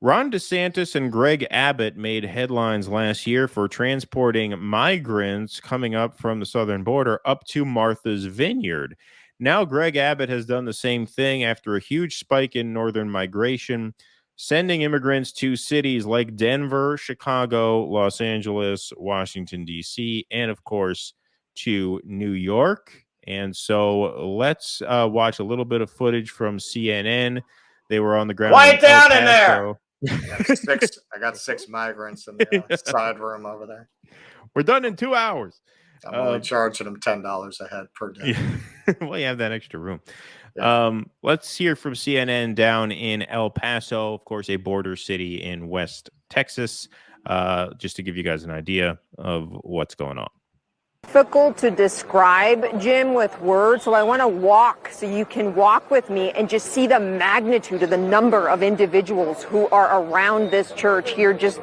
Ron DeSantis and Greg Abbott made headlines last year for transporting migrants coming up from the southern border up to Martha's Vineyard. Now, Greg Abbott has done the same thing after a huge spike in northern migration, sending immigrants to cities like Denver, Chicago, Los Angeles, Washington, D.C., and of course, to New York. And so let's watch a little bit of footage from CNN. They were on the ground. Quiet down in there. I got six migrants in the side room over there. We're done in 2 hours. I'm only charging them $10 a head per day. Well, you have that extra room. Yeah. Let's hear from CNN down in El Paso, of course, a border city in West Texas, just to give you guys an idea of what's going on. Difficult to describe, Jim, with words, so I want to walk so you can walk with me and just see the magnitude of the number of individuals who are around this church here, just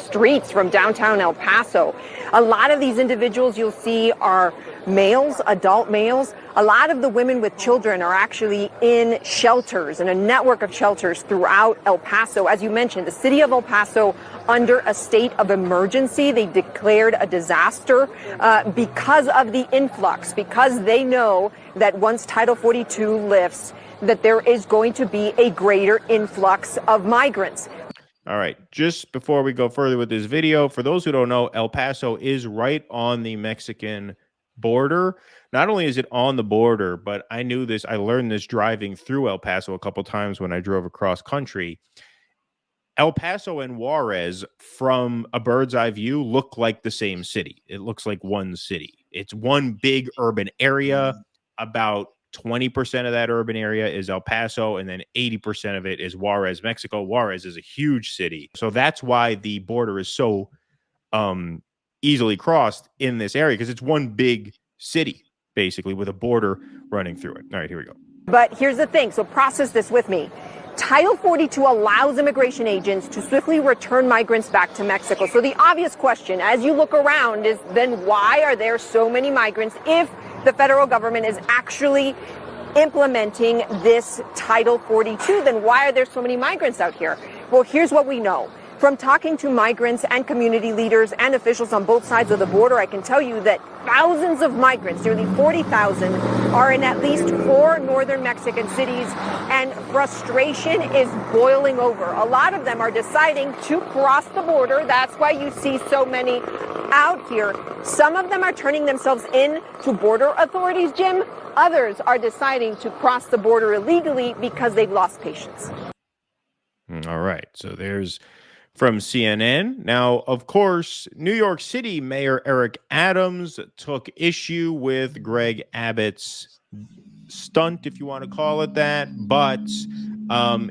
streets from downtown El Paso. A lot of these individuals you'll see are males, adult males. A lot of the women with children are actually in shelters and a network of shelters throughout El Paso. As you mentioned, the city of El Paso under a state of emergency. They declared a disaster because of the influx, because they know that once Title 42 lifts, that there is going to be a greater influx of migrants. All right, just before we go further with this video, for those who don't know, El Paso is right on the Mexican border. Not only is it on the border, but I knew this, I learned this driving through El Paso a couple times when I drove across country. El Paso and Juarez, from a bird's eye view, look like the same city. It looks like one city. It's one big urban area. About 20% of that urban area is El Paso, and then 80% of it is Juarez, Mexico. Juarez is a huge city. So that's why the border is so easily crossed in this area, because it's one big city, basically, with a border running through it. All right, here we go. But here's the thing. So process this with me. Title 42 allows immigration agents to swiftly return migrants back to Mexico. So the obvious question, as you look around, is then why are there so many migrants if the federal government is actually implementing this Title 42? Then why are there so many migrants out here? Well, here's what we know. From talking to migrants and community leaders and officials on both sides of the border, I can tell you that thousands of migrants, nearly 40,000, are in at least 4 northern Mexican cities, and frustration is boiling over. A lot of them are deciding to cross the border. That's why you see so many out here. Some of them are turning themselves in to border authorities, Jim. Others are deciding to cross the border illegally because they've lost patience. All right, so there's from CNN. Now, of course, New York City Mayor Eric Adams took issue with Greg Abbott's stunt, if you want to call it that, but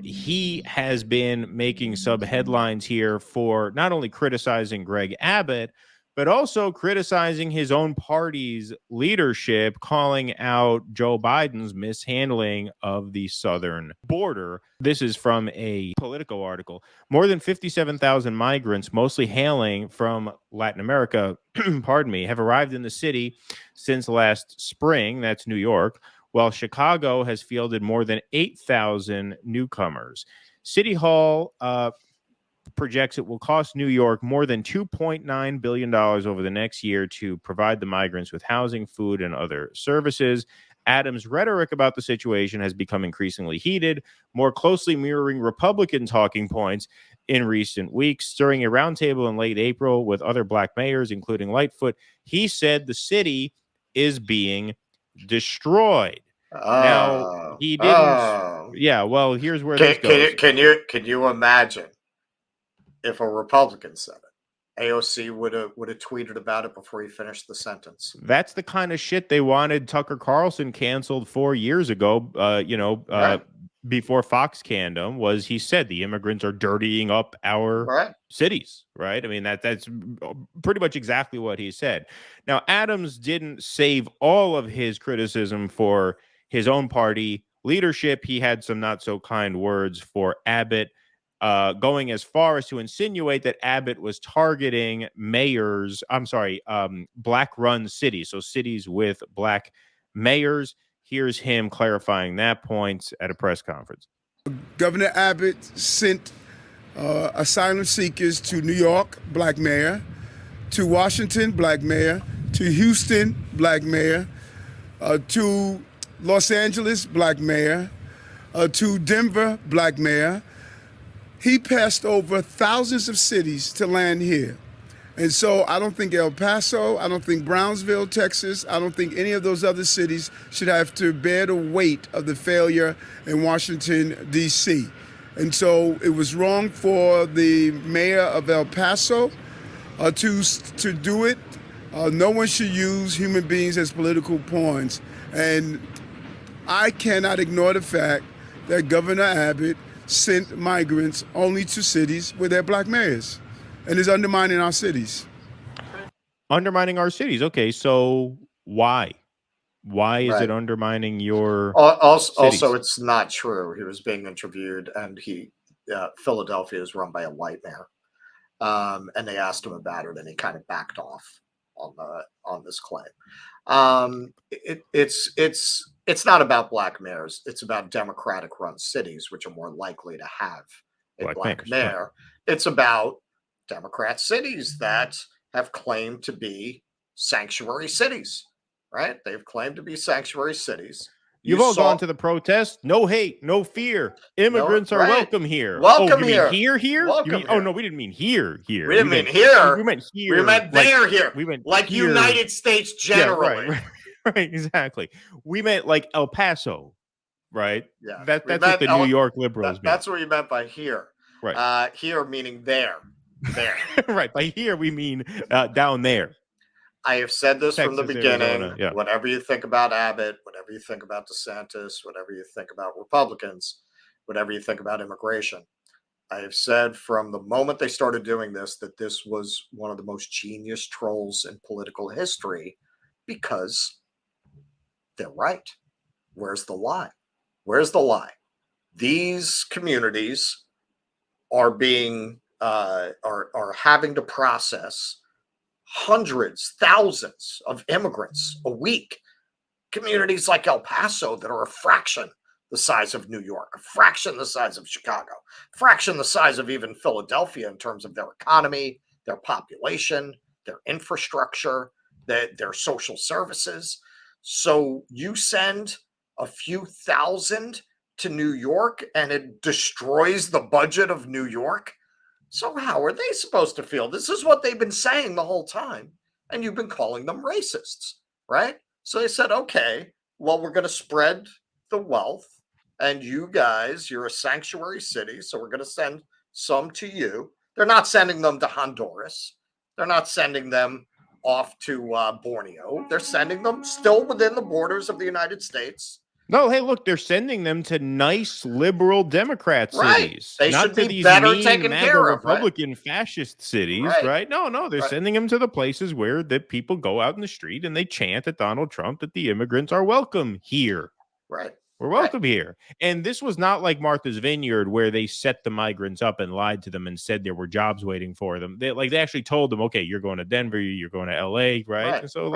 he has been making sub-headlines here for not only criticizing Greg Abbott, but also criticizing his own party's leadership, calling out Joe Biden's mishandling of the southern border. This is from a Politico article. More than 57,000 migrants, mostly hailing from Latin America, pardon me, have arrived in the city since last spring. That's New York, while Chicago has fielded more than 8,000 newcomers. City Hall projects it will cost New York more than $2.9 billion over the next year to provide the migrants with housing, food, and other services. Adams' rhetoric about the situation has become increasingly heated, more closely mirroring Republican talking points in recent weeks. During a roundtable in late April with other black mayors, including Lightfoot, he said the city is being destroyed. Now, he didn't. Yeah, well, here's where this goes. Can you imagine if a Republican said it? AOC would have tweeted about it before he finished the sentence. That's the kind of shit they wanted Tucker Carlson canceled 4 years ago. Right. Before Fox canned him, was he said the immigrants are dirtying up our cities, right? I mean, that's pretty much exactly what he said. Now, Adams didn't save all of his criticism for his own party leadership. He had some not so kind words for Abbott, going as far as to insinuate that Abbott was targeting black-run cities, so cities with black mayors. Here's him clarifying that point at a press conference. Governor Abbott sent asylum seekers to New York, black mayor, to Washington, black mayor, to Houston, black mayor, to Los Angeles, black mayor, to Denver, black mayor. He passed over thousands of cities to land here. And so I don't think El Paso, I don't think Brownsville, Texas, I don't think any of those other cities should have to bear the weight of the failure in Washington, D.C. And so it was wrong for the mayor of El Paso to do it. No one should use human beings as political pawns. And I cannot ignore the fact that Governor Abbott sent migrants only to cities with their black mayors and is undermining our cities. Undermining our cities. Okay, so why? Why is it undermining your also it's not true. He was being interviewed, and Philadelphia is run by a white mayor. And they asked him about it, and he kind of backed off on this claim. It's not about black mayors. It's about Democratic-run cities, which are more likely to have a black mayor. Right. It's about Democrat cities that have claimed to be sanctuary cities, right? They've claimed to be sanctuary cities. You've all gone to the protest. No hate, no fear. Immigrants are welcome here. Welcome here. Here? Welcome here. Oh, no, we didn't mean here. We didn't mean here. We meant here. We meant there, here. We meant like here. United States generally. Yeah, right, exactly. We meant like El Paso, right? Yeah. That's what the New York liberals mean. That's what you meant by here. Right. Here meaning there. There. Right. By here, we mean down there. I have said this Texas, from the beginning. Arizona, yeah. Whatever you think about Abbott, whatever you think about DeSantis, whatever you think about Republicans, whatever you think about immigration, I have said from the moment they started doing this that this was one of the most genius trolls in political history because they're right. Where's the lie? Where's the lie? These communities are being are having to process hundreds, thousands of immigrants a week. Communities like El Paso that are a fraction the size of New York, a fraction the size of Chicago, a fraction the size of even Philadelphia in terms of their economy, their population, their infrastructure, their social services. So you send a few thousand to New York and it destroys the budget of New York. So how are they supposed to feel? This is what they've been saying the whole time. And you've been calling them racists, right? So they said, okay, well, we're going to spread the wealth. And you guys, you're a sanctuary city. So we're going to send some to you. They're not sending them to Honduras. They're not sending them off to Borneo. They're sending them still within the borders of the United States. No, hey, look, they're sending them to nice liberal Democrat cities. They not should to be these better mean taken MAGA care of, Republican fascist cities, right? No, they're sending them to the places where the people go out in the street and they chant at Donald Trump that the immigrants are welcome here. Right. We're welcome here. And this was not like Martha's Vineyard where they set the migrants up and lied to them and said there were jobs waiting for them. They actually told them, okay, you're going to Denver, you're going to LA, right? And so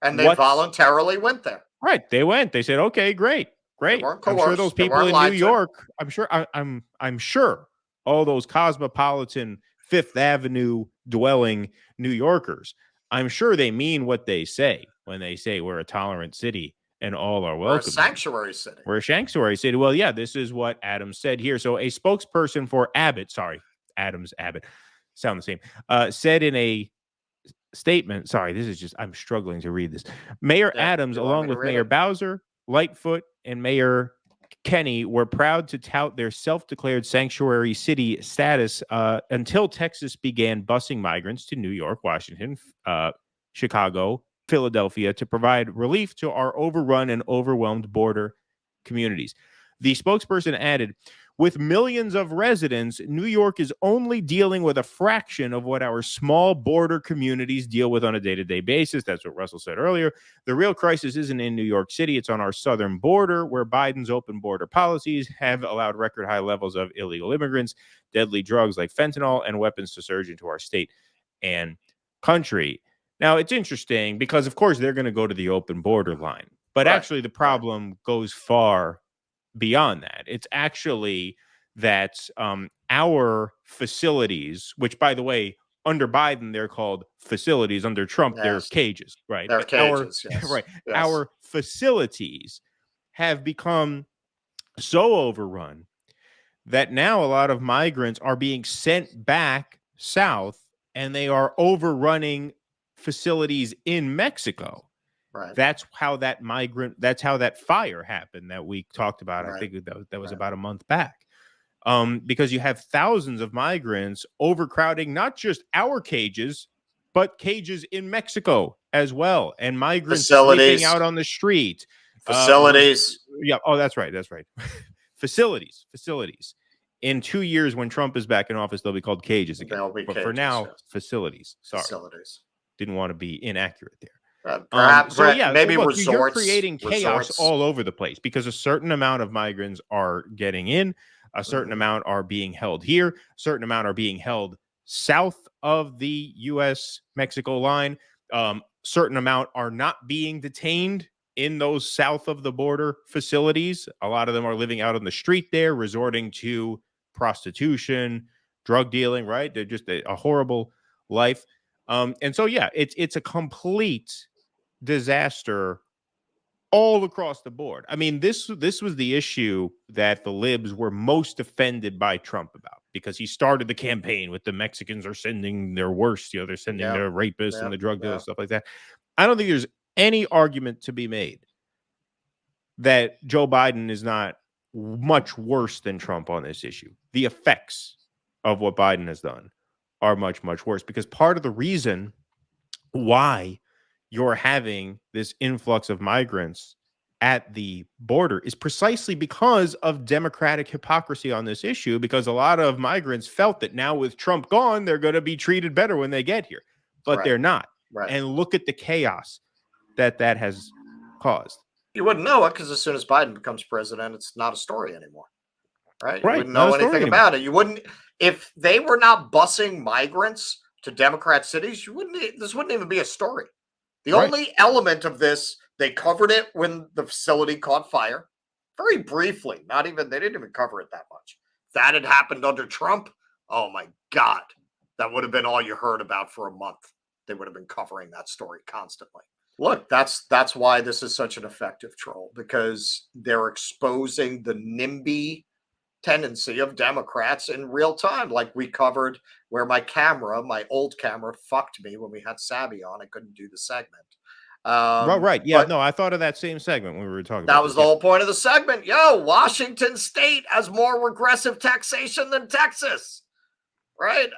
and they voluntarily went there. Right. They went. They said, okay, great. I'm sure those people in New York, I'm sure all those cosmopolitan Fifth Avenue dwelling New Yorkers, I'm sure they mean what they say when they say we're a tolerant city and all are welcome. We're a sanctuary city. We're a sanctuary city. Well, yeah, this is what Adams said here. So a spokesperson for Abbott, Abbott, sound the same, said in a statement, I'm struggling to read this. Mayor Adams, along with Mayor Bowser, Lightfoot, and Mayor Kenney were proud to tout their self-declared sanctuary city status until Texas began busing migrants to New York, Washington, Chicago, Philadelphia to provide relief to our overrun and overwhelmed border communities. The spokesperson added, with millions of residents, New York is only dealing with a fraction of what our small border communities deal with on a day-to-day basis. That's what Russell said earlier. The real crisis isn't in New York City. It's on our southern border, where Biden's open border policies have allowed record high levels of illegal immigrants, deadly drugs like fentanyl, and weapons to surge into our state and country. Now, it's interesting because, of course, they're going to go to the open border line. But actually, the problem goes far beyond that. It's actually that our facilities, which, by the way, under Biden, they're called facilities. Under Trump, they're Yes. cages, right? They're But our cages, yes. right, Yes. our facilities have become so overrun that now a lot of migrants are being sent back south, and they are overrunning facilities in Mexico. Right. That's how that fire happened that we talked about. I Right. think that was Right. about a month back. Because you have thousands of migrants overcrowding not just our cages, but cages in Mexico as well, and migrants sleeping Facilities. out on the street. Facilities. Yeah. Oh, that's right. That's right. Facilities. In 2 years, when Trump is back in office, they'll be called cages again. They'll be But for cages, now, yes. facilities. Sorry, Facilities. didn't want to be inaccurate there. Perhaps maybe look, resorts. you're creating chaos resorts. all over the place because a certain amount of migrants are getting in, a certain amount are being held here, a certain amount are being held south of the U.S.-Mexico line, certain amount are not being detained in those south of the border facilities. A lot of them are living out on the street there, resorting to prostitution, drug dealing, right? They're just a horrible life. And so, yeah, it's a complete disaster all across the board. I mean, this was the issue that the libs were most offended by Trump about, because he started the campaign with the Mexicans are sending their worst, they're sending their rapists and the drug dealers, stuff like that. I don't think there's any argument to be made that Joe Biden is not much worse than Trump on this issue. The effects of what Biden has done are much, much worse, because part of the reason why you're having this influx of migrants at the border is precisely because of Democratic hypocrisy on this issue, because a lot of migrants felt that now with Trump gone, they're going to be treated better when they get here, but they're not. Right. And look at the chaos that has caused. You wouldn't know it because as soon as Biden becomes president, it's not a story anymore. Right? You Right, wouldn't not know a story anything about it. You wouldn't, if they were not busing migrants to Democrat cities, this wouldn't even be a story. The only element of this, they covered it when the facility caught fire, very briefly. They didn't even cover it that much. If that had happened under Trump, oh my God, that would have been all you heard about for a month. They would have been covering that story constantly. Look, that's why this is such an effective troll, because they're exposing the NIMBY tendency of Democrats in real time, like we covered where my old camera fucked me when we had Savvy on. I couldn't do the segment. Right. Yeah, no, I thought of that same segment when we were talking about that was the whole point of the segment. Washington State has more regressive taxation than Texas, right?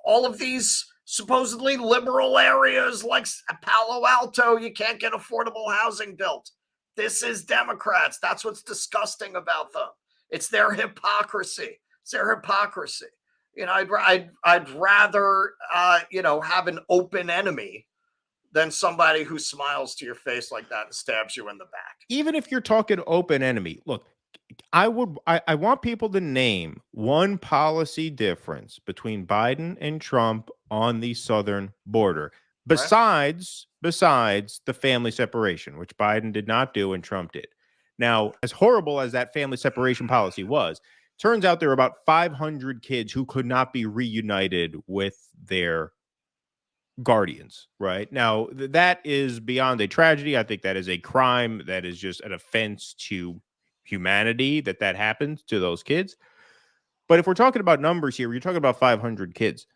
All of these supposedly liberal areas like Palo Alto, you can't get affordable housing built. This is Democrats. That's what's disgusting about them. It's their hypocrisy. I'd rather have an open enemy than somebody who smiles to your face like that and stabs you in the back. Even if you're talking open enemy, look, I want people to name one policy difference between Biden and Trump on the southern border, besides the family separation, which Biden did not do and Trump did. Now, as horrible as that family separation policy was, turns out there were about 500 kids who could not be reunited with their guardians, right? Now, that is beyond a tragedy. I think that is a crime. That is just an offense to humanity that happened to those kids. But if we're talking about numbers here, you're talking about 500 kids.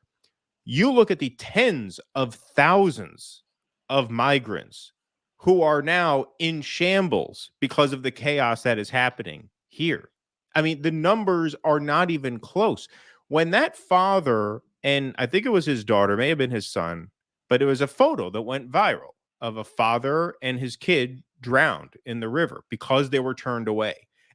You look at the tens of thousands of migrants who are now in shambles because of the chaos that is happening here. I mean, the numbers are not even close. When that father, and I think it was his daughter, may have been his son, but it was a photo that went viral of a father and his kid drowned in the river because they were turned away.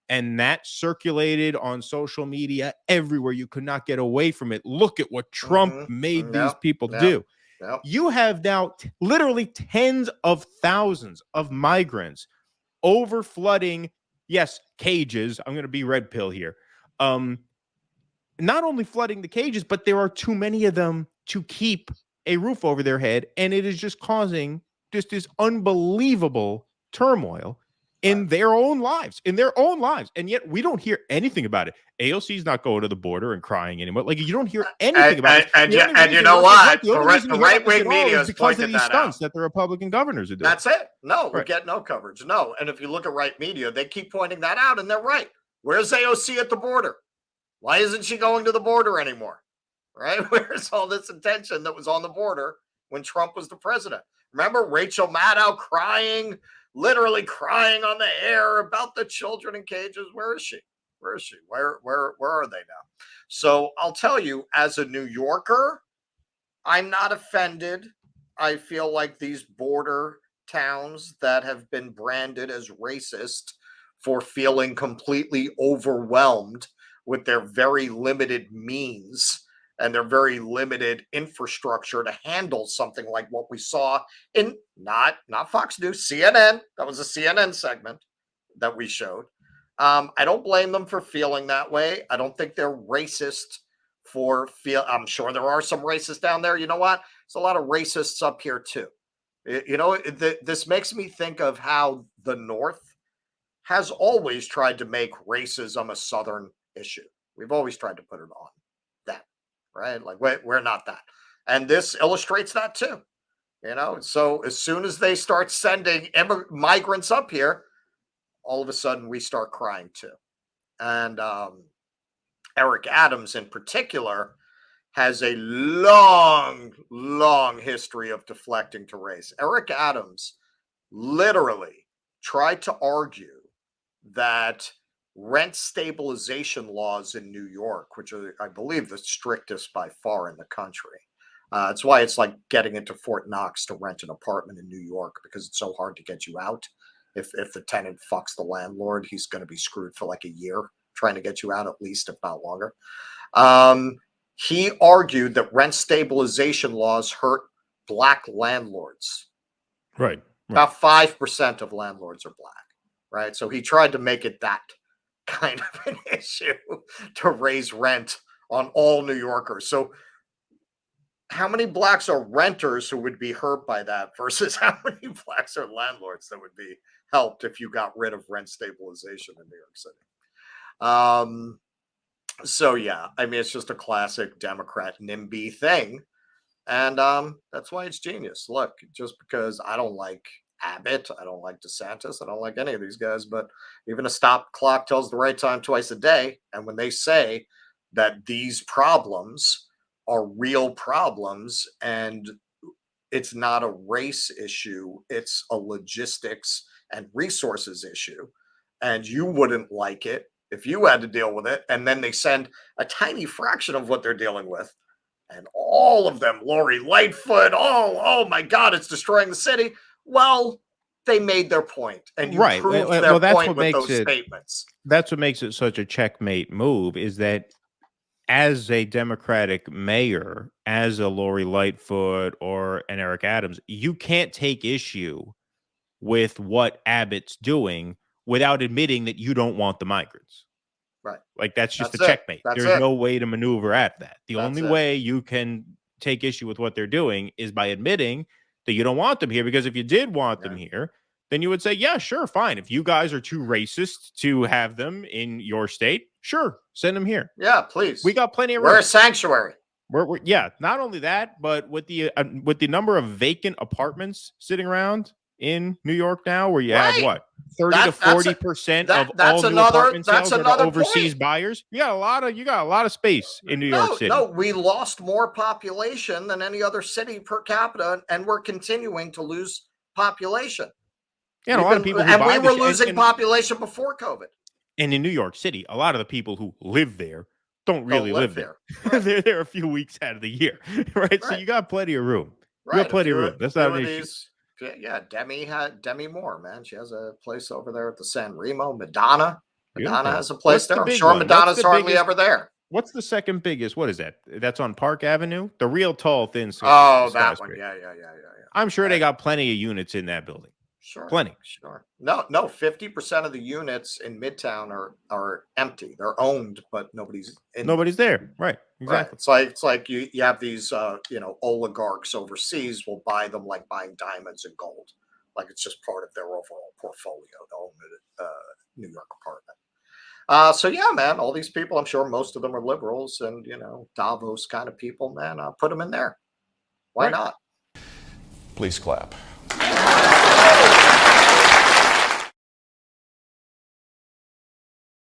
And that circulated on social media everywhere. You could not get away from it. Look at what Trump made these people do. Yep. You have now literally tens of thousands of migrants over flooding, yes, cages. I'm going to be red pill here. Not only flooding the cages, but there are too many of them to keep a roof over their head. And it is just causing just this unbelievable turmoil in their own lives, and yet we don't hear anything about it. AOC's not going to the border and crying anymore. Like, you don't hear anything about it. And you know what? The right-wing media has because of pointed these that stunts out. that the Republican governors are doing. That's it. No, we Right. get no coverage. No. And if you look at right media, they keep pointing that out, and they're right. Where's AOC at the border? Why isn't she going to the border anymore? Right? Where's all this attention that was on the border when Trump was the president? Remember Rachel Maddow crying, literally crying on the air about the children in cages? Where is she? Where is she? Where are they now? So I'll tell you, as a New Yorker, I'm not offended. I feel like these border towns that have been branded as racist for feeling completely overwhelmed with their very limited means and their very limited infrastructure to handle something like what we saw in not Fox News, CNN. That was a CNN segment that we showed. I don't blame them for feeling that way. I don't think they're racist I'm sure there are some racists down there. You know what? There's a lot of racists up here too. This makes me think of how the North has always tried to make racism a Southern issue. We've always tried to put it on them, right? Like we're not that. And this illustrates that too. So as soon as they start sending migrants up here, all of a sudden we start crying too. And Eric Adams in particular has a long history of deflecting to race. Eric Adams literally tried to argue that rent stabilization laws in New York, which are, I believe, the strictest by far in the country. That's why it's like getting into Fort Knox to rent an apartment in New York, because it's so hard to get you out. If the tenant fucks the landlord, he's going to be screwed for like a year trying to get you out, at least, if not longer. He argued that rent stabilization laws hurt Black landlords. Right. About 5% of landlords are Black, right? So he tried to make it that kind of an issue to raise rent on all New Yorkers. So how many Blacks are renters who would be hurt by that versus how many Blacks are landlords that would be helped if you got rid of rent stabilization in New York City? So yeah, I mean, it's just a classic Democrat NIMBY thing. And that's why it's genius. Look, just because I don't like Abbott, I don't like DeSantis, I don't like any of these guys, but even a stop clock tells the right time twice a day. And when they say that these problems are real problems and it's not a race issue, it's a logistics and resources issue, and you wouldn't like it if you had to deal with it, and then they send a tiny fraction of what they're dealing with, and all of them, Lori Lightfoot, oh my God, it's destroying the city. Well, they made their point, and you proved their point with those statements. That's what makes it such a checkmate move, is that as a Democratic mayor, as a Lori Lightfoot or an Eric Adams, you can't take issue with what Abbott's doing without admitting that you don't want the migrants. Right. Like, that's just a checkmate. There's no way to maneuver at that. The only way you can take issue with what they're doing is by admitting that you don't want them here, because if you did want them here, then you would say, yeah, sure, fine. If you guys are too racist to have them in your state, sure, send them here. Yeah, please. We got plenty of room. We're a sanctuary. We're not only that, but with the number of vacant apartments sitting around in New York now, where you have what, 30 to 40% of all new apartment sales are to overseas buyers. You got a lot of space in New York City. No, we lost more population than any other city per capita, and we're continuing to lose population. Yeah, a lot of people we were losing population before COVID. And in New York City, a lot of the people who live there don't really live there. Right. They're there a few weeks out of the year, right? So you got plenty of room. You got plenty of room. That's not an issue. Yeah, Demi Moore, man. She has a place over there at the San Remo. Madonna has a place there. I'm sure Madonna's hardly ever there. What's the second biggest? What is that? That's on Park Avenue? The real tall, thin. Oh, that one. Yeah. I'm sure they got plenty of units in that building. Sure. Plenty. Sure. No, 50% of the units in Midtown are empty. They're owned, but nobody's there. Right. Exactly. Right. It's like you have these oligarchs overseas will buy them like buying diamonds and gold. like it's just part of their overall portfolio to own a New York apartment. So yeah, man, all these people, I'm sure most of them are liberals and, you know, Davos kind of people, man, put them in there. Why Right. not? Please clap.